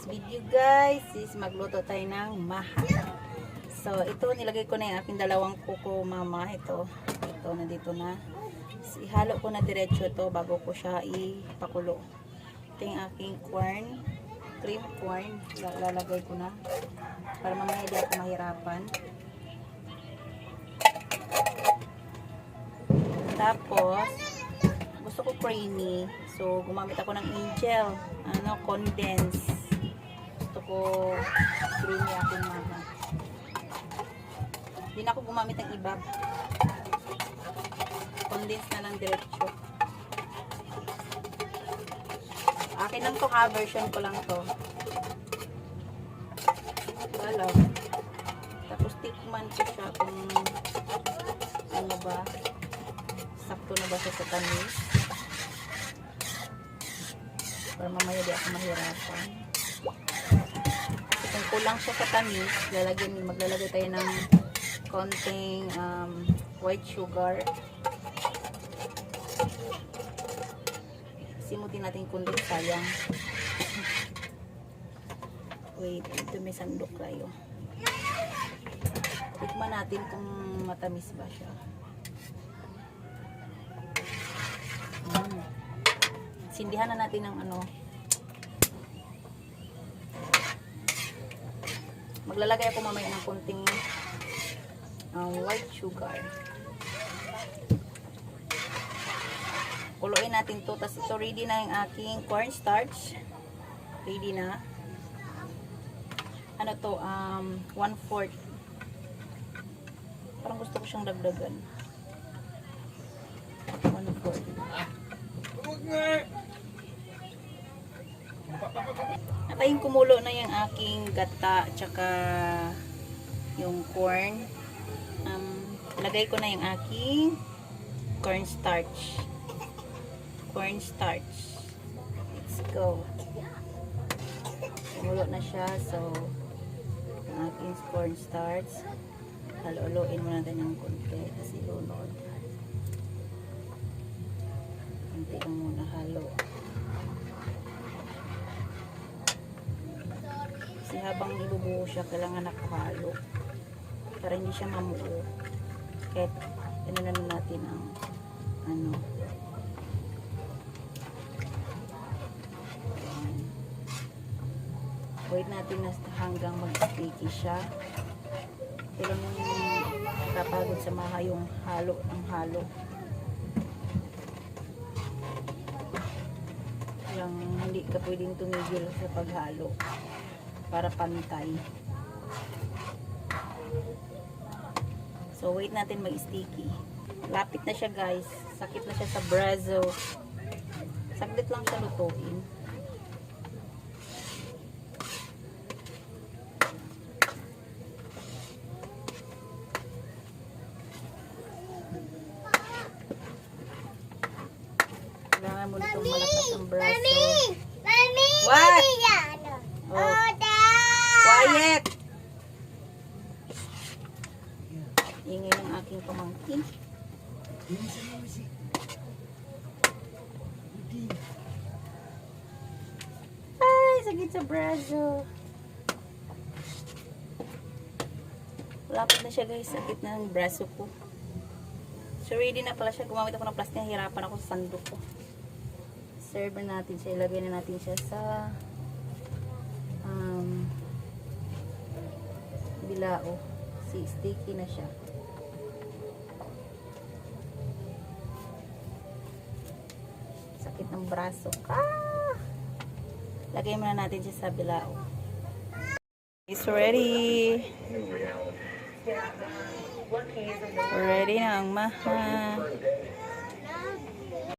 video guys is magluto tayo ng maha. So ito nilagay ko na yung aking dalawang kuko mama. Ito nandito na. So, ihalo ko na diretso ito bago ko siya ipakulo. Ito yung aking corn, cream corn. Lalagay ko na para mamaya di ako mahirapan. Tapos gusto ko creamy. So gumamit ako ng Angel condense. Gusto ko creamy aking maha. Hindi na ako gumamit ng iba. Condense na lang diretso. Akin lang to ha, version ko lang to. Wala. Tapos tikman ko siya kung ano ba. Sakto na ba siya sa tamis. Para mamaya di ako mahirapan. Kasi kung kulang siya sa tamis, maglalagay tayo ng konting white sugar. Simutin natin kundi sayang. Wait, ito may sandok tayo. Tikman natin kung matamis ba siya. Sindihan na natin ng maglalagay ako mamaya ng konting white sugar. Kuluin natin to. Tapos ito ready na yung aking cornstarch. Ready na. Ano to? 1/4. Parang gusto ko siyang dagdagan. 1/4. Natayin kumulo na yung aking gata tsaka yung corn. Lagay ko na yung aking cornstarch. Let's go. Kumulo na siya. So yung aking cornstarch, halo-haloin muna natin ng konti kasi lunod. Konti lang muna halo. Kasi habang ibubuo siya, kailangan nakahalo para hindi siya mamuo. Kahit ano na natin ang wait natin na hanggang mag-sticky siya. Kailan yung kapagod sa maha yung halo ng halo. Kailang hindi ka pwedeng tumigil sa paghalo para pantay. So wait natin mag-sticky. Lapit na siya guys. Sakit na siya sa brazo. Saglit lang siya lutuin. Kailangan mo nitong malakas ang braso. What? Oh. Quiet! Ingay ng aking pamangkin. Ay, sakit sa braso. Lapit na siya guys. Sakit na ng braso ko. So ready na pala siya. Gumamit ako ng plastic. Hirapan ako sa sandok ko. Serve natin siya. Ilagay na natin siya sa bilao. Sticky na siya. Sakit ng braso. Lagay muna natin siya sa bilao. It's ready. Ready na ang maha.